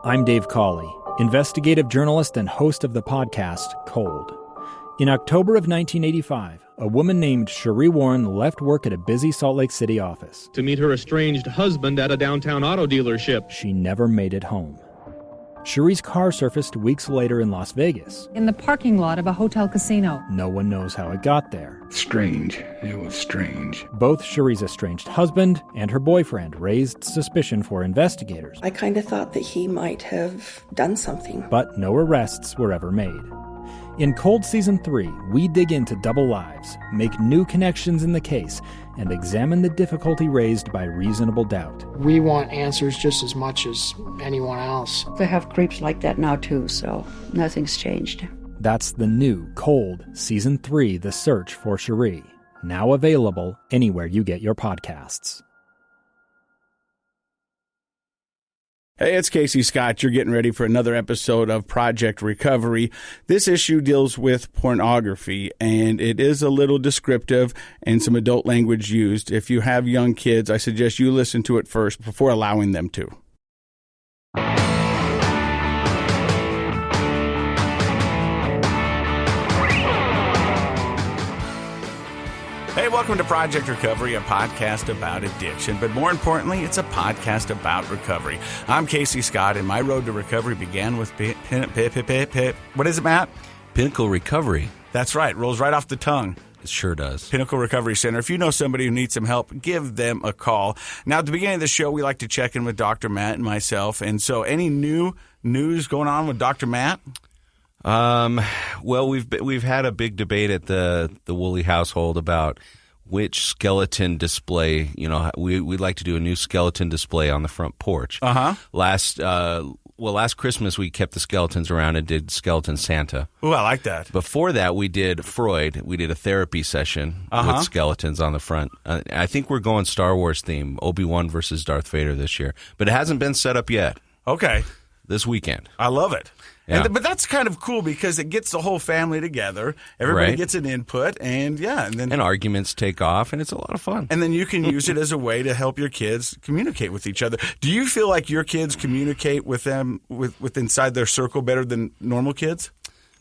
I'm Dave Cawley, investigative journalist and host of the podcast Cold. In October of 1985, a woman named Cherie Warren left work at a busy Salt Lake City office to meet her estranged husband at a downtown auto dealership. She never made it home. Cherie's car surfaced weeks later in Las Vegas. In the parking lot of a hotel casino. No one knows how it got there. Strange. It was strange. Both Cherie's estranged husband and her boyfriend raised suspicion for investigators. I kind of thought that he might have done something. But no arrests were ever made. In Cold Season 3, we dig into double lives, make new connections in the case, and examine the difficulty raised by reasonable doubt. We want answers just as much as anyone else. They have creeps like that now too, so nothing's changed. That's the new Cold Season 3, The Search for Cherie, now available anywhere you get your podcasts. Hey, it's Casey Scott. You're getting ready for another episode of Project Recovery. This issue deals with pornography, and it is a little descriptive and some adult language used. If you have young kids, I suggest you listen to it first before allowing them to. Hey, welcome to Project Recovery, a podcast about addiction, but more importantly, it's a podcast about recovery. I'm Casey Scott, and my road to recovery began with what is it, Matt? Pinnacle Recovery. That's right. Rolls right off the tongue. It sure does. Pinnacle Recovery Center. If you know somebody who needs some help, give them a call. Now, at the beginning of the show, we like to check in with Dr. Matt and myself. And so any new news going on with Dr. Matt? Well, we've had a big debate at the Woolley household about which skeleton display. You know, we'd like to do a new skeleton display on the front porch. Last Christmas we kept the skeletons around and did Skeleton Santa. Ooh, I like that. Before that, we did Freud. We did a therapy session with skeletons on the front. I think we're going Star Wars theme, Obi-Wan versus Darth Vader this year, but it hasn't been set up yet. Okay. This weekend. I love it. Yeah. But that's kind of cool because it gets the whole family together. Everybody gets an input, and then arguments take off, and it's a lot of fun. And then you can use it as a way to help your kids communicate with each other. Do you feel like your kids communicate with them with inside their circle better than normal kids?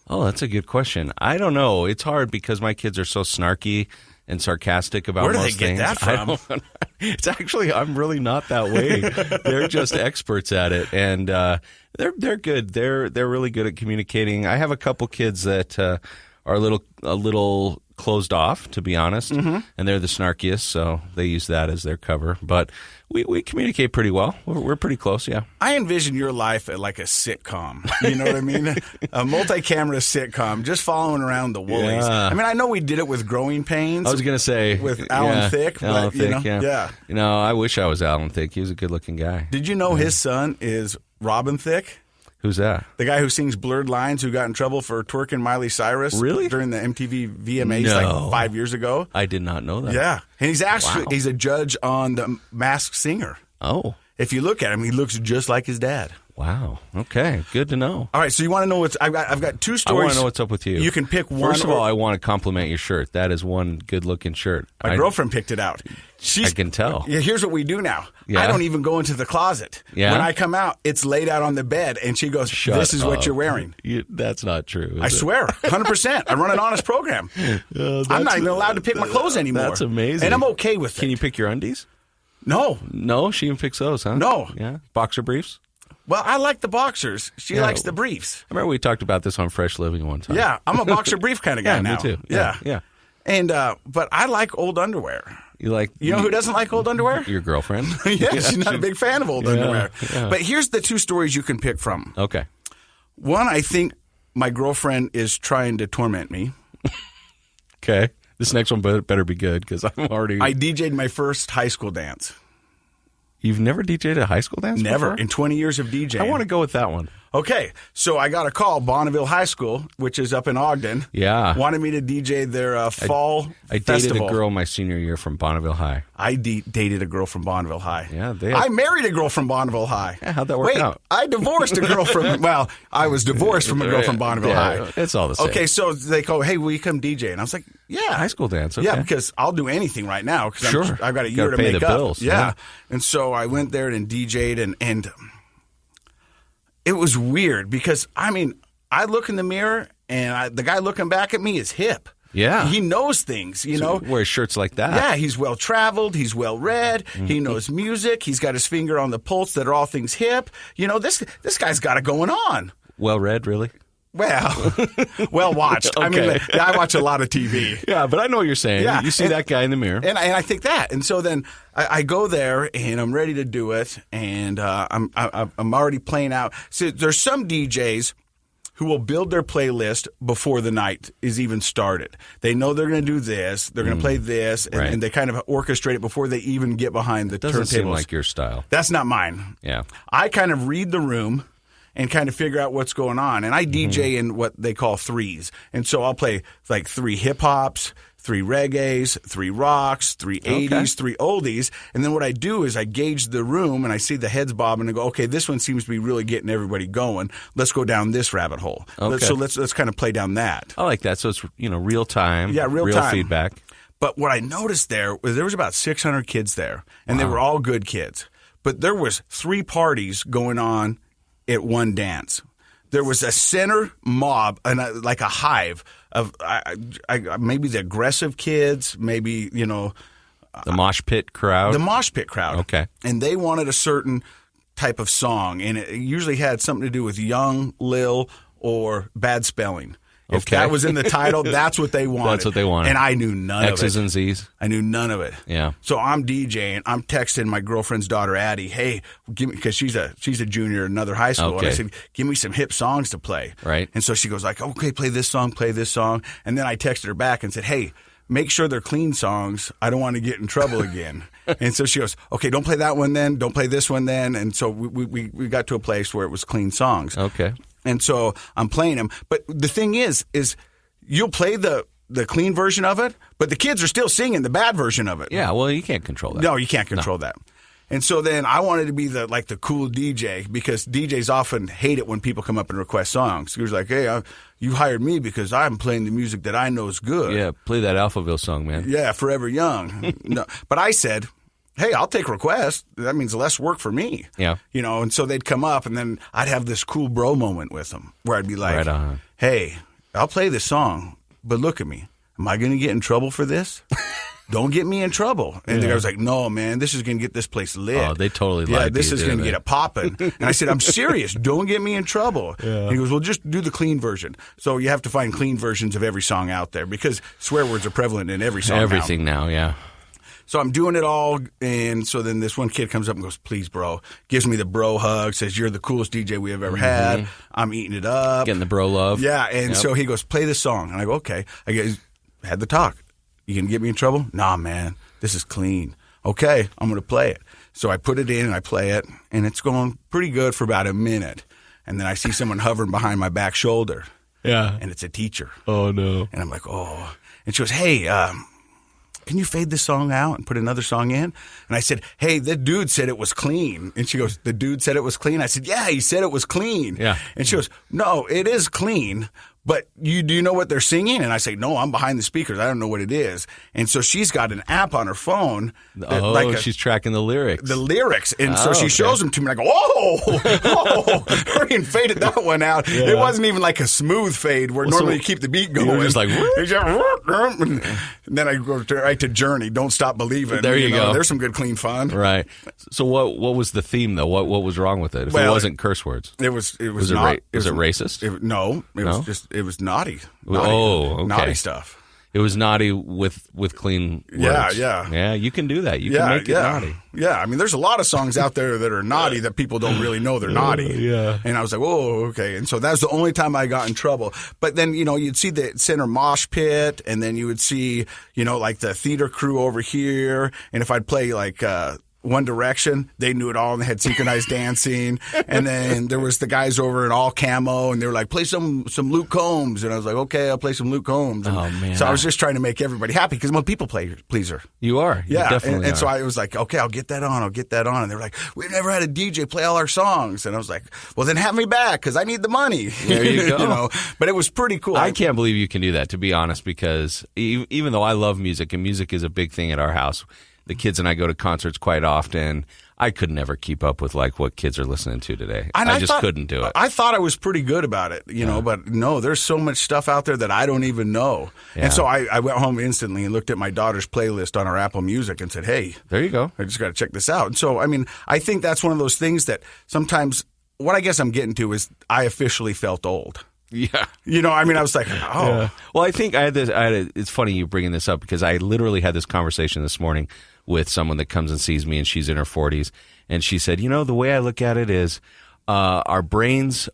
Oh, that's a good question. I don't know. It's hard because my kids are so snarky and sarcastic about most things. Where do they get that from? It's actually, I'm really not that way. They're just experts at it, and they're good. They're really good at communicating. I have a couple kids that are a little closed off, to be honest, and they're the snarkiest, so they use that as their cover. But we communicate pretty well. We're pretty close, yeah. I envision your life like a sitcom. You know what I mean? A multi-camera sitcom, just following around the Woolies. Yeah. I mean, I know we did it with Growing Pains. I was going to say with Alan Thicke. Alan Thicke, yeah. You know, I wish I was Alan Thicke. He was a good-looking guy. Did you know his son is Robin Thicke? Who's that? The guy who sings Blurred Lines, who got in trouble for twerking Miley Cyrus. Really? During the MTV VMAs like 5 years ago. I did not know that. Yeah. And he's a judge on The Masked Singer. Oh. If you look at him, he looks just like his dad. Wow. Okay. Good to know. All right. So you want to know I've got two stories. I want to know what's up with you. You can pick one. First of all, I want to compliment your shirt. That is one good-looking shirt. My girlfriend picked it out. I can tell. Yeah, here's what we do now. Yeah? I don't even go into the closet. Yeah? When I come out, it's laid out on the bed, and she goes, "This is what you're wearing." That's not true. I swear, 100%. I run an honest program. I'm not even allowed to pick my clothes anymore. That's amazing. And I'm okay with it. Can you pick your undies? No. No, she even picks those, huh? No. Yeah. Boxer briefs? Well, I like the boxers. She likes the briefs. I remember we talked about this on Fresh Living one time. Yeah, I'm a boxer brief kind of guy now. Me too. Yeah. And but I like old underwear. You know who doesn't like old underwear? Your girlfriend. Yeah, she's not a big fan of old underwear. Yeah. But here's the two stories you can pick from. Okay. One, I think my girlfriend is trying to torment me. Okay. This next one better be good because I'm already... I DJ'd my first high school dance. You've never DJ'd a high school dance Never. before? In 20 years of DJing. I want to go with that one. Okay, so I got a call. Bonneville High School, which is up in Ogden, wanted me to DJ their fall I dated festival. a girl my senior year from Bonneville High. I dated a girl from Bonneville High. Yeah, I married a girl from Bonneville High. Yeah, how'd that work out? I divorced a girl from, well, I was divorced from a girl from Bonneville High. It's all the same. Okay, so they go, hey, will you come DJ? And I was like, yeah. High school dance, okay. Yeah, because I'll do anything right now. Sure. I've got a year to pay make the up. bills. Yeah. And so I went there and DJ'd and it was weird because, I mean, I look in the mirror and the guy looking back at me is hip. Yeah. He knows things, you know. Wears shirts like that. Yeah, he's well-traveled. He's well-read. He knows music. He's got his finger on the pulse that are all things hip. You know, this guy's got it going on. Well-read, really? Well, well-watched. Okay. I mean, I watch a lot of TV. Yeah, but I know what you're saying. Yeah, You see that guy in the mirror. And I think that. And so then I go there, and I'm ready to do it, and I'm already playing out. So there's some DJs who will build their playlist before the night is even started. They know they're going to do this, they're going to play this, and they kind of orchestrate it before they even get behind the turntables. Doesn't seem like your style. That's not mine. Yeah. I kind of read the room and kind of figure out what's going on. And I DJ in what they call threes. And so I'll play like 3 hip-hops, 3 reggaes, 3 rocks, 3 80s, 3 oldies. And then what I do is I gauge the room and I see the heads bob and I go, okay, this one seems to be really getting everybody going. Let's go down this rabbit hole. Okay. So let's kind of play down that. I like that. So it's, real time. Yeah, real time. Feedback. But what I noticed there was about 600 kids there, and they were all good kids. But there was 3 parties going on at one dance. There was a center mob and like a hive of maybe the aggressive kids, maybe, the mosh pit crowd. The mosh pit crowd. Okay. And they wanted a certain type of song, and it usually had something to do with young, lil, or bad spelling. If that was in the title, that's what they wanted. That's what they wanted. And I knew none of it. X's and Z's. I knew none of it. Yeah. So I'm DJing. I'm texting my girlfriend's daughter, Addie, hey, give me, because she's a junior at another high school. Okay. And I said, give me some hip songs to play. Right. And so she goes like, okay, play this song. And then I texted her back and said, hey, make sure they're clean songs. I don't want to get in trouble again. And so she goes, okay, don't play that one then. Don't play this one then. And so we got to a place where it was clean songs. Okay. And so I'm playing them. But the thing is you'll play the clean version of it, but the kids are still singing the bad version of it. Yeah, well, you can't control that. No, you can't control that. And so then I wanted to be the cool DJ, because DJs often hate it when people come up and request songs. He was like, hey, you hired me because I'm playing the music that I know is good. Yeah, play that Alphaville song, man. Yeah, Forever Young. No, but I said, hey, I'll take requests. That means less work for me. Yeah. And so they'd come up, and then I'd have this cool bro moment with them where I'd be like, right on. Hey, I'll play this song, but look at me. Am I going to get in trouble for this? Don't get me in trouble. And the guy was like, no, man, this is going to get this place lit. Oh, they totally lied to you. Yeah, this is going to get it popping. And I said, I'm serious. Don't get me in trouble. Yeah. And he goes, well, just do the clean version. So you have to find clean versions of every song out there, because swear words are prevalent in every song Everything now, yeah. So I'm doing it all, and so then this one kid comes up and goes, please, bro. Gives me the bro hug, says, you're the coolest DJ we have ever had. I'm eating it up. Getting the bro love. Yeah, and so he goes, play this song. And I go, okay. I guess had the talk. You going to get me in trouble? Nah, man. This is clean. Okay, I'm going to play it. So I put it in, and I play it, and it's going pretty good for about a minute. And then I see someone hovering behind my back shoulder. Yeah. And it's a teacher. Oh, no. And I'm like, oh. And she goes, hey, can you fade this song out and put another song in? And I said, hey, the dude said it was clean. And she goes, the dude said it was clean? I said, yeah, he said it was clean. Yeah. And she goes, no, it is clean, but do you know what they're singing? And I say, no, I'm behind the speakers. I don't know what it is. And so she's got an app on her phone. She's tracking the lyrics. And so she shows them to me. And I go, oh, hurry and faded that one out. Yeah. It wasn't even like a smooth fade where normally you keep the beat going. You're just like, and then I go right to Journey, Don't Stop Believing. There you go. There's some good clean fun. Right. So what was the theme, though? What was wrong with it? If it wasn't curse words. It was Was not. it racist? No. It was naughty. Okay. Naughty stuff. It was naughty with clean words. Yeah, you can do that. You can make it naughty. Yeah, I mean, there's a lot of songs out there that are naughty that people don't really know they're naughty. Yeah. And I was like, oh, okay. And so that was the only time I got in trouble. But then, you'd see the center mosh pit, and then you would see, like the theater crew over here. And if I'd play like One Direction, they knew it all, and they had synchronized dancing. And then there was the guys over in all camo, and they were like, play some Luke Combs. And I was like, okay, I'll play some Luke Combs. And man. so I was just trying to make everybody happy, because I'm a people pleaser. You are. You definitely and so are. I was like, okay, I'll get that on. And they were like, we've never had a DJ play all our songs. And I was like, well, then have me back, because I need the money. There you go. But it was pretty cool. I can't believe you can do that, to be honest, because even though I love music, and music is a big thing at our house, the kids and I go to concerts quite often. I could never keep up with like what kids are listening to today. And I just couldn't do it. I thought I was pretty good about it, you know, but no, there's so much stuff out there that I don't even know. Yeah. And so I went home instantly and looked at my daughter's playlist on our Apple Music and said, hey, There you go. I just got to check this out. And so, I mean, I think that's one of those things that sometimes what I guess I'm getting to is I officially felt old. Yeah. You know, I mean, I was like, oh. Yeah. Well, I think it's funny you bringing this up because I literally had this conversation this morning with someone that comes and sees me, and she's in her 40s. And she said, you know, the way I look at it is our brains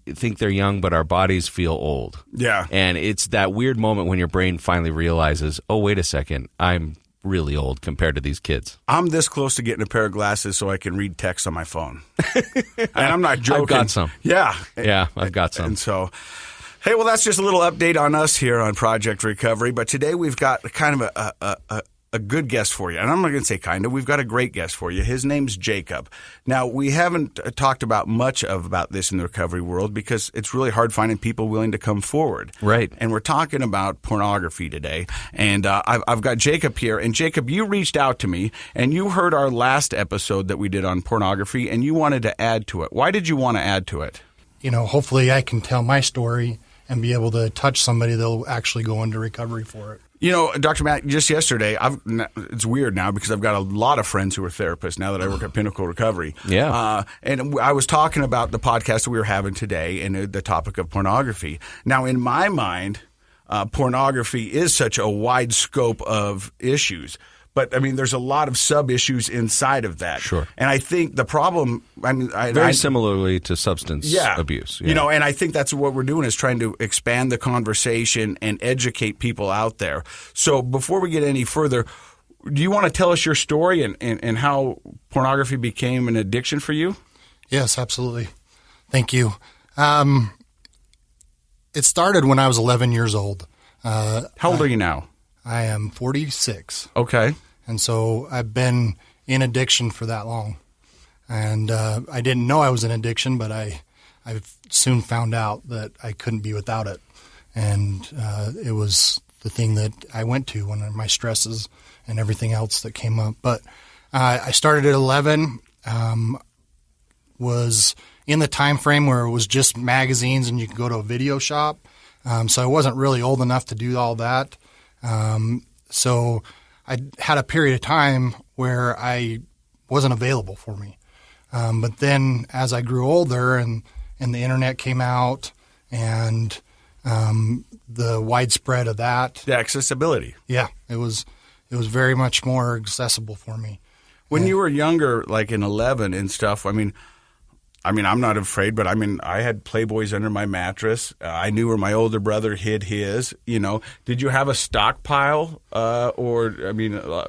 think they're young, but our bodies feel old. Yeah. And it's that weird moment when your brain finally realizes, oh, wait a second, I'm really old compared to these kids. I'm this close to getting a pair of glasses so I can read text on my phone. And I'm not joking. I've got some. Yeah. Yeah, I've got some. And so, hey, well, that's just a little update on us here on Project Recovery. But today we've got kind of a good guest for you. And I'm not going to say kind of. We've got a great guest for you. His name's Jacob. Now, we haven't talked about much about this in the recovery world because it's really hard finding people willing to come forward. Right. And we're talking about pornography today. And I've got Jacob here. And Jacob, you reached out to me and you heard our last episode that we did on pornography and you wanted to add to it. Why did you want to add to it? You know, hopefully I can tell my story and be able to touch somebody that'll actually go into recovery for it. You know, Dr. Matt, just yesterday, it's weird now because I've got a lot of friends who are therapists now that I work at Pinnacle Recovery. Yeah. And I was talking about the podcast that we were having today and the topic of pornography. Now, in my mind, pornography is such a wide scope of issues. But, I mean, there's a lot of sub-issues inside of that. Sure. And I think the problem, I mean... Very similarly to substance abuse. Yeah. You know, and I think that's what we're doing is trying to expand the conversation and educate people out there. So before we get any further, do you want to tell us your story and how pornography became an addiction for you? Yes, absolutely. Thank you. It started when I was 11 years old. How old are you now? I am 46. Okay. And so I've been in addiction for that long. And I didn't know I was in addiction, but I soon found out that I couldn't be without it. And it was the thing that I went to when my stresses and everything else that came up. But I started at 11, was in the time frame where it was just magazines and you could go to a video shop. So I wasn't really old enough to do all that. So I had a period of time where I wasn't available for me. But then as I grew older and the internet came out and the widespread of that. The accessibility. Yeah, it was very much more accessible for me. When you were younger, like in 11 and stuff, I mean, I'm not afraid, but I mean, I had Playboys under my mattress. I knew where my older brother hid his. You know, did you have a stockpile,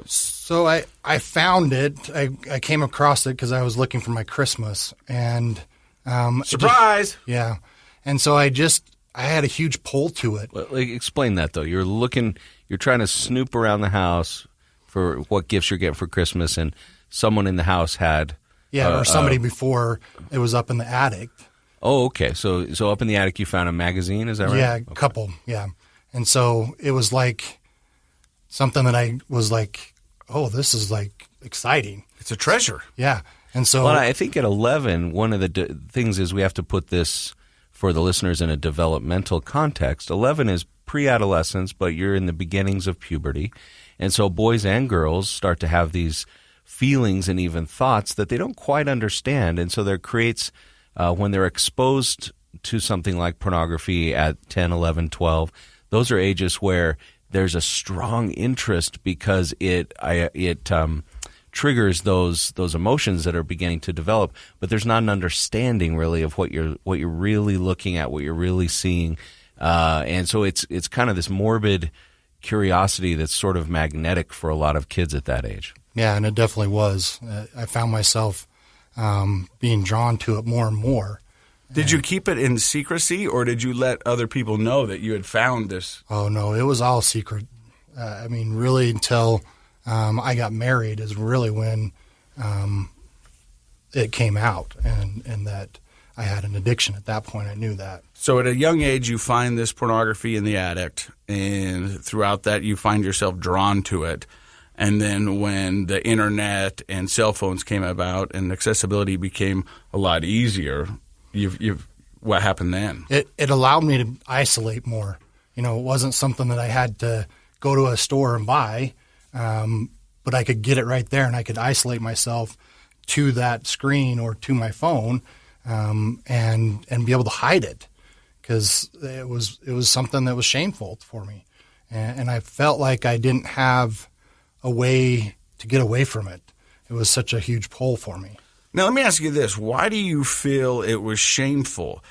So I found it. I came across it because I was looking for my Christmas, and surprise. Yeah, and so I had a huge pull to it. Like, explain that though. You're trying to snoop around the house for what gifts you're getting for Christmas, and someone in the house had. Yeah, or somebody before it was up in the attic. Oh, okay. So up in the attic you found a magazine, is that right? Yeah, a couple, yeah. And so it was like something that I was like, oh, this is like exciting. It's a treasure. Yeah. And so well, I think at 11, one of the things is we have to put this for the listeners in a developmental context. 11 is pre-adolescence, but you're in the beginnings of puberty. And so boys and girls start to have these feelings and even thoughts that they don't quite understand. And so there creates, when they're exposed to something like pornography at 10, 11, 12, those are ages where there's a strong interest because it triggers those emotions that are beginning to develop, but there's not an understanding really of what you're really looking at, what you're really seeing. And so it's kind of this morbid curiosity that's sort of magnetic for a lot of kids at that age. Yeah, and it definitely was. I found myself being drawn to it more and more. Did you keep it in secrecy, or did you let other people know that you had found this? Oh, no, it was all secret. Really until I got married is really when it came out and that I had an addiction at that point. I knew that. So at a young age, you find this pornography in the attic, and throughout that, you find yourself drawn to it. And then when the internet and cell phones came about and accessibility became a lot easier, what happened then? It allowed me to isolate more. It wasn't something that I had to go to a store and buy, but I could get it right there, and I could isolate myself to that screen or to my phone, and be able to hide it, because it was something that was shameful for me, and I felt like I didn't have a way to get away from it. It was such a huge pull for me. Now, let me ask you this. Why do you feel it was shameful?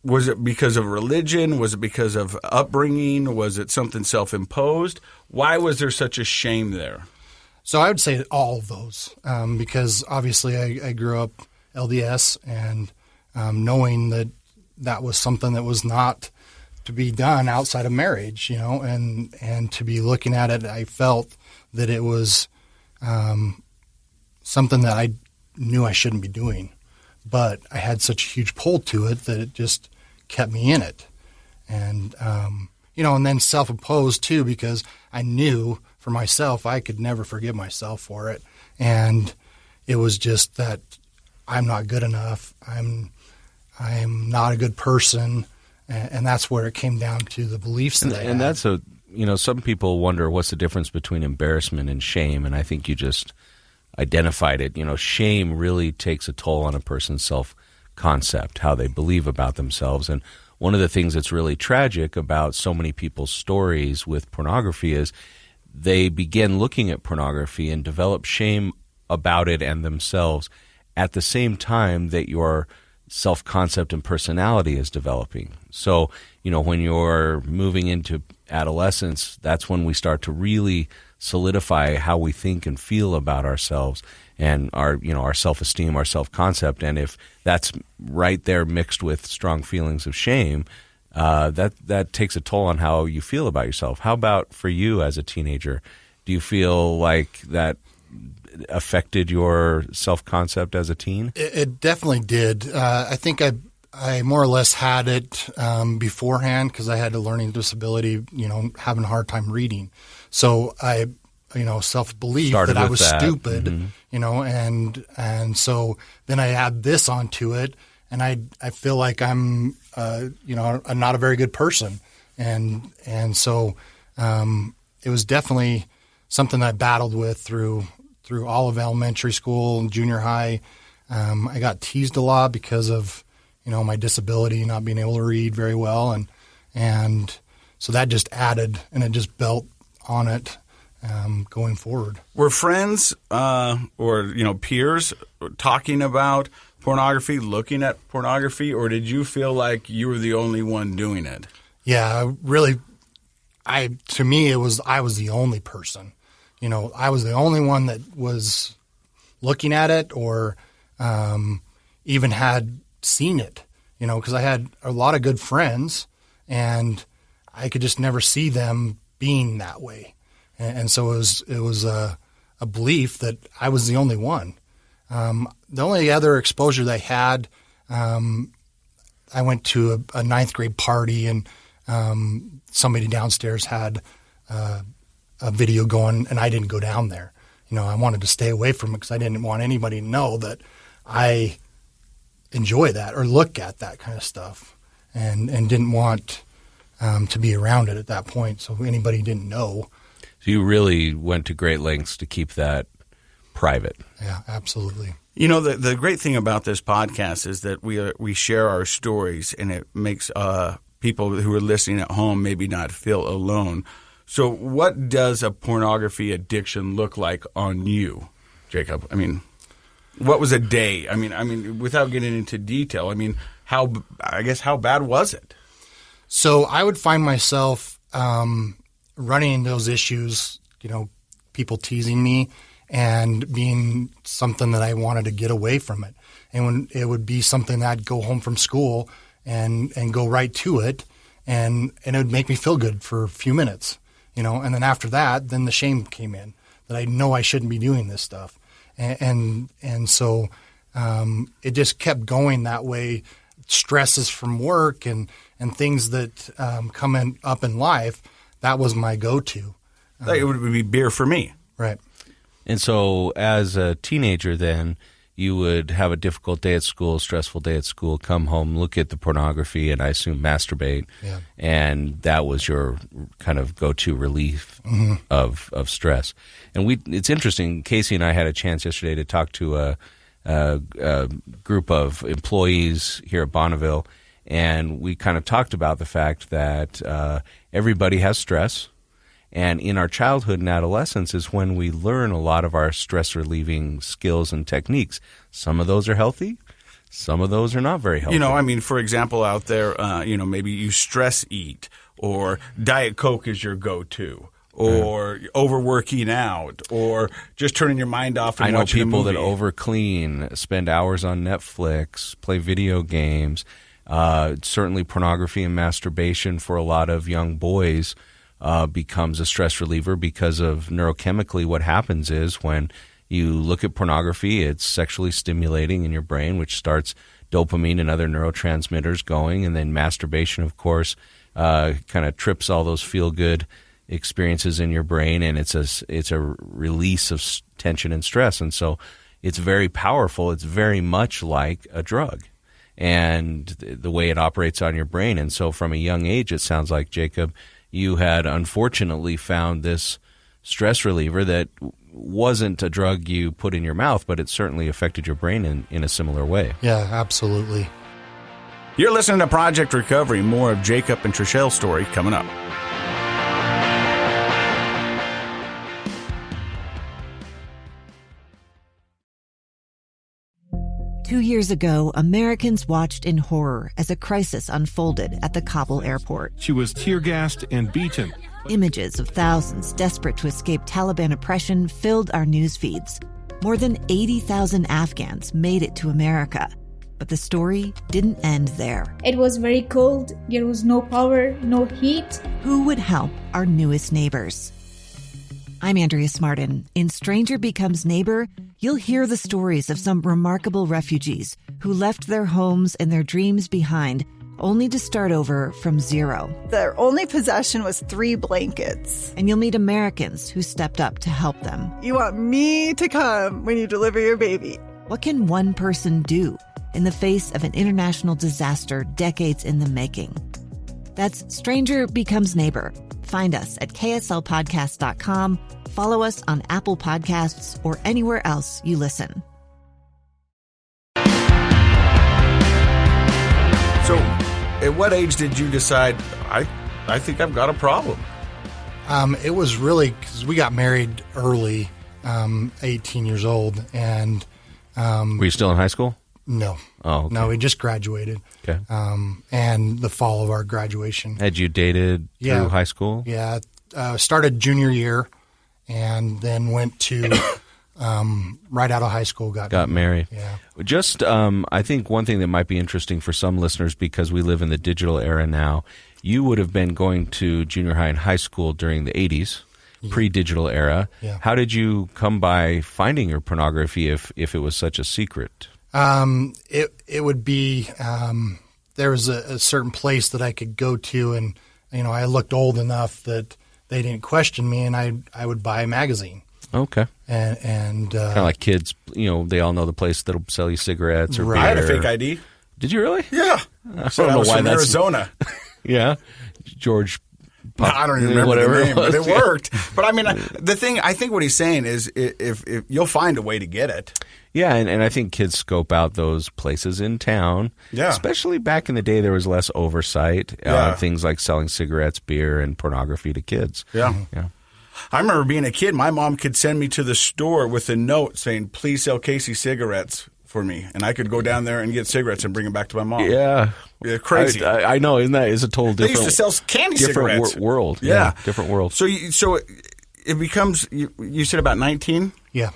Was it because of religion? Was it because of upbringing? Was it something self-imposed? Why was there such a shame there? So I would say all of those, because obviously I grew up LDS, and knowing that was something that was not to be done outside of marriage, and to be looking at it, I felt that it was something that I knew I shouldn't be doing. But I had such a huge pull to it that it just kept me in it. And, and then self-imposed too, because I knew for myself I could never forgive myself for it. And it was just that I'm not good enough. I'm not a good person. And that's where it came down to the beliefs that I had. And that's some people wonder what's the difference between embarrassment and shame. And I think you just identified it. Shame really takes a toll on a person's self-concept, how they believe about themselves. And one of the things that's really tragic about so many people's stories with pornography is they begin looking at pornography and develop shame about it and themselves at the same time that your self-concept and personality is developing. So, when you're moving into adolescence, that's when we start to really solidify how we think and feel about ourselves and our self-esteem, our self-concept. And if that's right there mixed with strong feelings of shame, that takes a toll on how you feel about yourself. How about for you as a teenager? Do you feel like that affected your self-concept as a teen? It definitely did. I think I more or less had it beforehand, because I had a learning disability, having a hard time reading. So I, self-belief that I was stupid, mm-hmm. and so then I add this onto it, and I feel like I'm, I'm not a very good person. And so it was definitely something that I battled with through all of elementary school and junior high. I got teased a lot because of, my disability, not being able to read very well. And so that just added, and it just built on it going forward. Were friends or peers talking about pornography, looking at pornography, or did you feel like you were the only one doing it? Yeah, really, to me, I was the only person. I was the only one that was looking at it or even had seen it, because I had a lot of good friends, and I could just never see them being that way. And so it was a belief that I was the only one. The only other exposure that I had, I went to a ninth grade party, and somebody downstairs had a video going, and I didn't go down there. I wanted to stay away from it because I didn't want anybody to know that I enjoy that or look at that kind of stuff, and didn't want to be around it at that point, so anybody didn't know. So you really went to great lengths to keep that private. Yeah, absolutely. The great thing about this podcast is that we share our stories, and it makes people who are listening at home maybe not feel alone. So what does a pornography addiction look like on you, Jacob? What was a day? Without getting into detail, how bad was it? So I would find myself running into those issues, people teasing me, and being something that I wanted to get away from it. And when it would be something that I'd go home from school and go right to it, and it would make me feel good for a few minutes, and then after that, then the shame came in that I know I shouldn't be doing this stuff. And so it just kept going that way. Stresses from work and things that come up in life, that was my go-to. Like, it would be beer for me. Right. And so as a teenager then, you would have a difficult day at school, stressful day at school, come home, look at the pornography, and I assume masturbate. Yeah. And that was your kind of go-to relief of stress. And it's interesting, Casey and I had a chance yesterday to talk to a group of employees here at Bonneville, and we kind of talked about the fact that everybody has stress. And in our childhood and adolescence is when we learn a lot of our stress-relieving skills and techniques. Some of those are healthy. Some of those are not very healthy. You know, I mean, for example, out there, maybe you stress eat, or Diet Coke is your go-to, or overworking out, or just turning your mind off and watching a movie. I know people that overclean, spend hours on Netflix, play video games. Certainly pornography and masturbation for a lot of young boys becomes a stress reliever because of neurochemically what happens is when you look at pornography, it's sexually stimulating in your brain, which starts dopamine and other neurotransmitters going, and then masturbation, of course, kind of trips all those feel-good experiences in your brain, and it's a release of tension and stress, and so it's very powerful. It's very much like a drug, and the way it operates on your brain. And so from a young age, it sounds like, Jacob, you had unfortunately found this stress reliever that wasn't a drug you put in your mouth, but it certainly affected your brain in a similar way. Yeah, absolutely. You're listening to Project Recovery. More of Jacob and Trichelle's story coming up. Two years ago, Americans watched in horror as a crisis unfolded at the Kabul airport. She was tear-gassed and beaten. Images of thousands desperate to escape Taliban oppression filled our news feeds. More than 80,000 Afghans made it to America. But the story didn't end there. It was very cold. There was no power, no heat. Who would help our newest neighbors? I'm Andrea Smartin. In Stranger Becomes Neighbor, you'll hear the stories of some remarkable refugees who left their homes and their dreams behind, only to start over from zero. Their only possession was 3 blankets. And you'll meet Americans who stepped up to help them. You want me to come when you deliver your baby. What can one person do in the face of an international disaster decades in the making? That's Stranger Becomes Neighbor. Find us at kslpodcast.com, follow us on Apple Podcasts, or anywhere else you listen. So, at what age did you decide, I think I've got a problem? It was really because we got married early, 18 years old, and were you still in high school? No. Oh, okay. No, we just graduated. Okay. And the fall of our graduation. Had you dated through high school? Yeah. Started junior year and then went to right out of high school, got married. Yeah. Just, I think one thing that might be interesting for some listeners, because we live in the digital era now, you would have been going to junior high and high school during the 80s. Pre-digital era. Yeah. How did you come by finding your pornography if it was such a secret? It would be there was a certain place that I could go to, and I looked old enough that they didn't question me, and I would buy a magazine. Okay. And kind of like kids, they all know the place that'll sell you cigarettes or beer. I had a fake ID. Did you really? Yeah. I don't know why from that's Arizona. Yeah, George. I don't even remember the name, but it worked. But I mean, I think what he's saying is if you'll find a way to get it. Yeah, and I think kids scope out those places in town. Yeah. Especially back in the day, there was less oversight. Things like selling cigarettes, beer, and pornography to kids. Yeah. Yeah. I remember being a kid, my mom could send me to the store with a note saying, please sell Casey cigarettes for me. And I could go down there and get cigarettes and bring them back to my mom. Yeah. Crazy. I know. It's a total different. They used to sell candy cigarettes. World. Yeah. Different world. So it becomes, you said about 19? Yeah.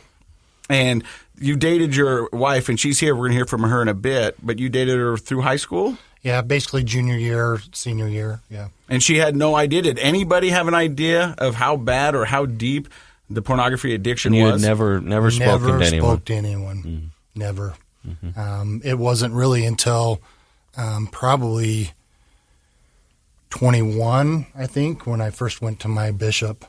And you dated your wife, and she's here. We're going to hear from her in a bit. But you dated her through high school? Yeah, basically junior year, senior year, yeah. And she had no idea. Did anybody have an idea of how bad or how deep the pornography addiction was? Was? Had never spoken to anyone? Never spoke to anyone. Never. Mm-hmm. It wasn't really until probably 21, I think, when I first went to my bishop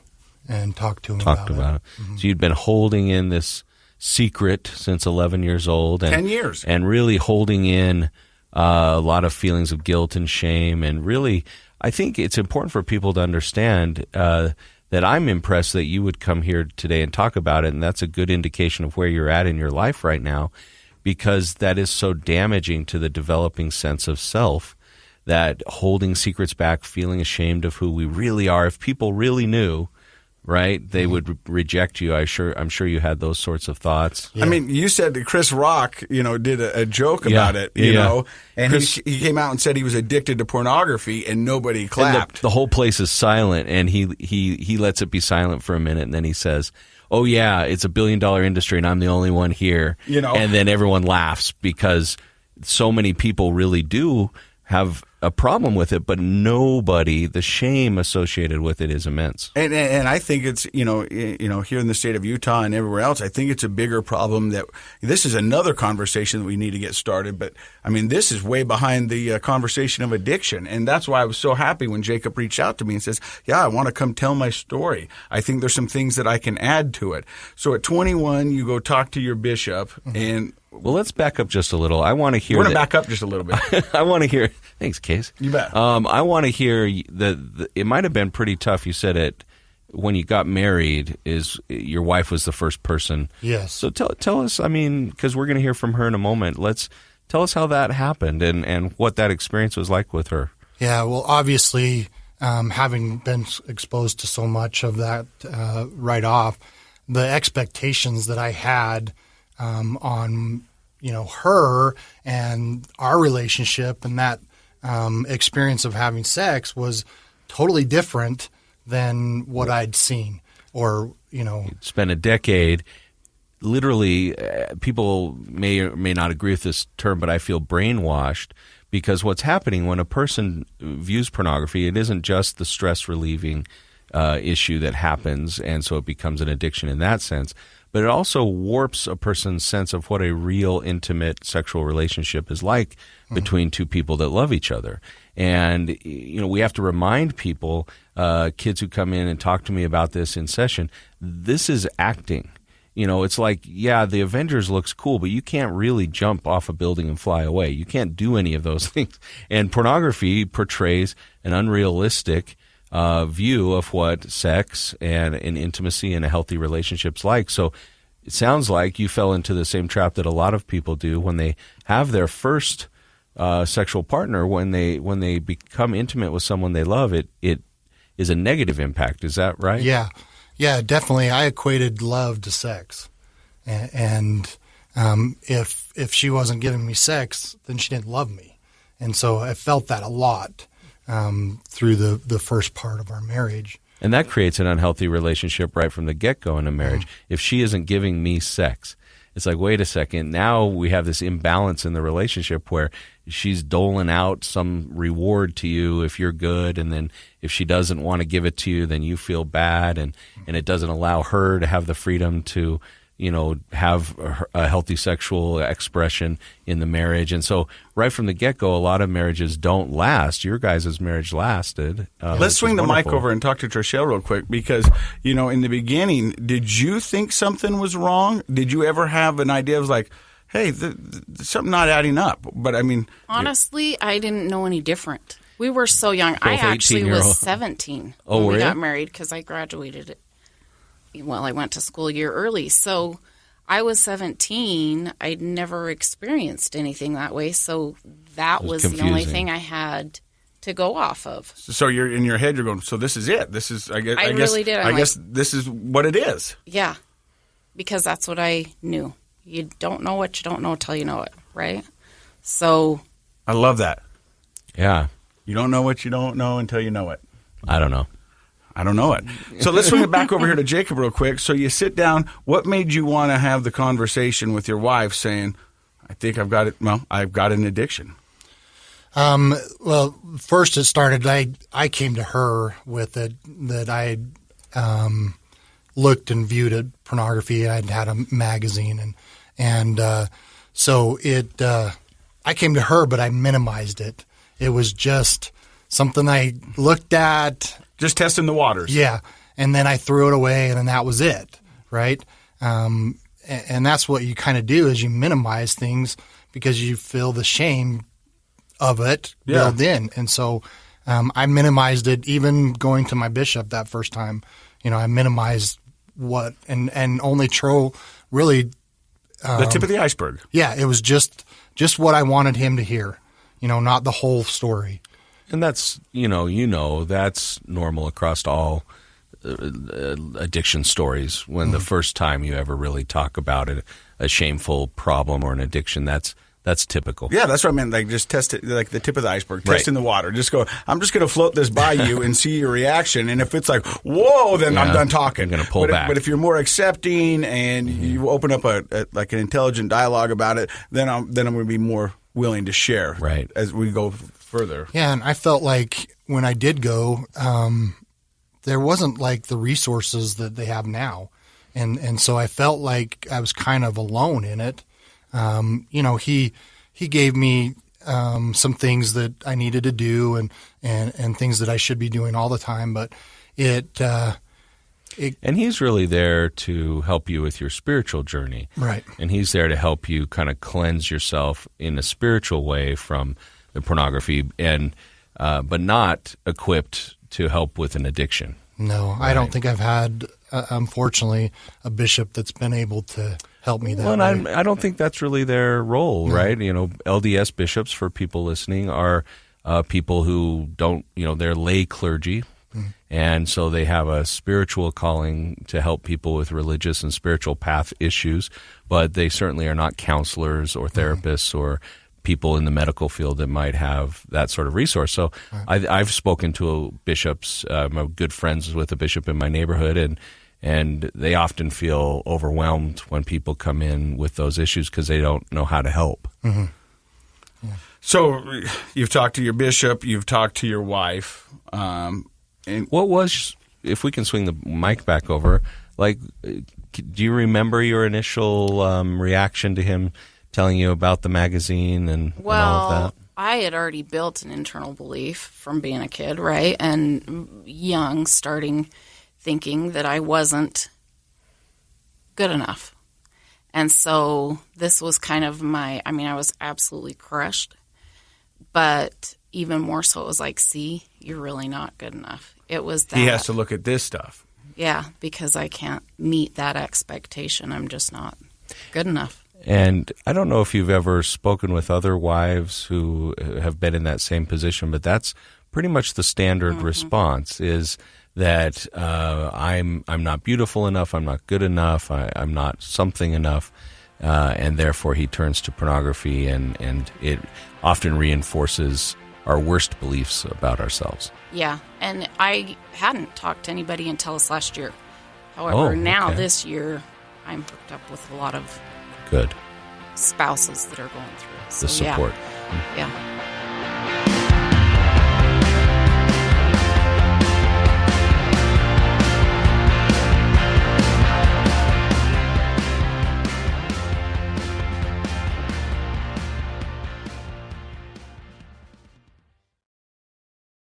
and talk to him about it. Mm-hmm. So you'd been holding in this secret since 11 years old. And, 10 years. And really holding in a lot of feelings of guilt and shame. And really, I think it's important for people to understand that I'm impressed that you would come here today and talk about it. And that's a good indication of where you're at in your life right now, because that is so damaging to the developing sense of self, that holding secrets back, feeling ashamed of who we really are. If people really knew, right, they would reject you. I'm sure you had those sorts of thoughts. Yeah. I mean, you said that Chris Rock, did a joke about it, you know, and he came out and said he was addicted to pornography, and nobody clapped. And the whole place is silent, and he lets it be silent for a minute, and then he says, "Oh yeah, it's $1 billion industry, and I'm the only one here." And then everyone laughs because so many people really do have a problem with it, but the shame associated with it is immense. And I think it's, here in the state of Utah and everywhere else, I think it's a bigger problem that this is another conversation that we need to get started. But I mean, this is way behind the conversation of addiction. And that's why I was so happy when Jacob reached out to me and says, yeah, I want to come tell my story. I think there's some things that I can add to it. So at 21, you go talk to your bishop and well, let's back up just a little. I want to hear. We're going to back up just a little bit. I want to hear. Thanks, Case. You bet. I want to hear it might have been pretty tough. You said it when you got married. Is your wife was the first person? Yes. So tell us. I mean, because we're going to hear from her in a moment. Tell us how that happened and what that experience was like with her. Yeah. Well, obviously, having been exposed to so much of that right off, the expectations that I had on her and our relationship and that experience of having sex was totally different than what I'd seen or You'd spent a decade. Literally, people may or may not agree with this term, but I feel brainwashed, because what's happening when a person views pornography, it isn't just the stress relieving issue that happens, and so it becomes an addiction in that sense. But it also warps a person's sense of what a real intimate sexual relationship is like between two people that love each other. And, we have to remind people, kids who come in and talk to me about this in session, this is acting. It's like, yeah, the Avengers looks cool, but you can't really jump off a building and fly away. You can't do any of those things. And pornography portrays an unrealistic view of what sex and intimacy and a healthy relationship's like. So it sounds like you fell into the same trap that a lot of people do when they have their first sexual partner. When they become intimate with someone they love, it is a negative impact. Is that right? Yeah, definitely. I equated love to sex, and if she wasn't giving me sex, then she didn't love me, and so I felt that a lot. Through the first part of our marriage. And that creates an unhealthy relationship right from the get-go in a marriage. If she isn't giving me sex, it's like, wait a second, now we have this imbalance in the relationship where she's doling out some reward to you if you're good, and then if she doesn't want to give it to you, then you feel bad, and it doesn't allow her to have the freedom to have a healthy sexual expression in the marriage. And so right from the get-go, a lot of marriages don't last. Your guys' marriage lasted. Let's swing the mic over and talk to Trichelle real quick, because, in the beginning, did you think something was wrong? Did you ever have an idea of like, hey, something not adding up? But I mean... Honestly, I didn't know any different. We were so young. I actually was 17 when we got married, because I graduated I went to school a year early. So I was 17. I'd never experienced anything that way. So that was the only thing I had to go off of. So you're in your head, you're going, so this is it. This is, I really did. I guess this is what it is. Yeah. Because that's what I knew. You don't know what you don't know till you know it, right? So. I love that. Yeah. You don't know what you don't know until you know it. I don't know. I don't know it. So let's swing it back over here to Jacob real quick. So you sit down. What made you want to have the conversation with your wife saying, I think I've got it. Well, I've got an addiction. Well, first it started, I came to her with it, that I had looked and viewed at pornography. I'd had a magazine and so I came to her, but I minimized it. It was just something I looked at. Just testing the waters. Yeah. and then I threw it away, and then that was it, right? And that's what you kind of do is you minimize things because you feel the shame of it built in. And so I minimized it even going to my bishop that first time. I minimized what and only really the tip of the iceberg. Yeah, it was just what I wanted him to hear, not the whole story. And that's, that's normal across all addiction stories. When the first time you ever really talk about a shameful problem or an addiction, that's typical. Yeah, that's what I meant. Like, just test it, like the tip of the iceberg, test in the water. Just go, I'm just going to float this by you and see your reaction. And if it's like, whoa, then I'm done talking. I'm going to pull back. But if you're more accepting and you open up an intelligent dialogue about it, then I'm going to be more willing to share as we go further. Yeah, and I felt like when I did go, there wasn't like the resources that they have now. And so I felt like I was kind of alone in it. He gave me some things that I needed to do and things that I should be doing all the time, but and he's really there to help you with your spiritual journey. Right. And he's there to help you kind of cleanse yourself in a spiritual way from the pornography and but not equipped to help with an addiction. No, right. I don't think I've had, unfortunately, a bishop that's been able to help me that way. And I don't think that's really their role, right? LDS bishops, for people listening, are people who don't, they're lay clergy. And so they have a spiritual calling to help people with religious and spiritual path issues, but they certainly are not counselors or therapists or people in the medical field that might have that sort of resource. So I've spoken to bishops. I'm good friends with a bishop in my neighborhood, and they often feel overwhelmed when people come in with those issues because they don't know how to help. Mm-hmm. Yeah. So you've talked to your bishop, you've talked to your wife. And what was, if we can swing the mic back over, like, do you remember your initial reaction to him telling you about the magazine and all of that? I had already built an internal belief from being a kid, right? And young, starting thinking that I wasn't good enough. And so this was kind of I was absolutely crushed. But even more so, it was like, see, you're really not good enough. It was that. He has to look at this stuff. Yeah, because I can't meet that expectation. I'm just not good enough. And I don't know if you've ever spoken with other wives who have been in that same position, but that's pretty much the standard response is that I'm not beautiful enough, I'm not good enough, I'm not something enough, and therefore he turns to pornography, and it often reinforces our worst beliefs about ourselves. Yeah, and I hadn't talked to anybody until this last year. However, now this year I'm hooked up with a lot of good spouses that are going through it. So, the support. Yeah.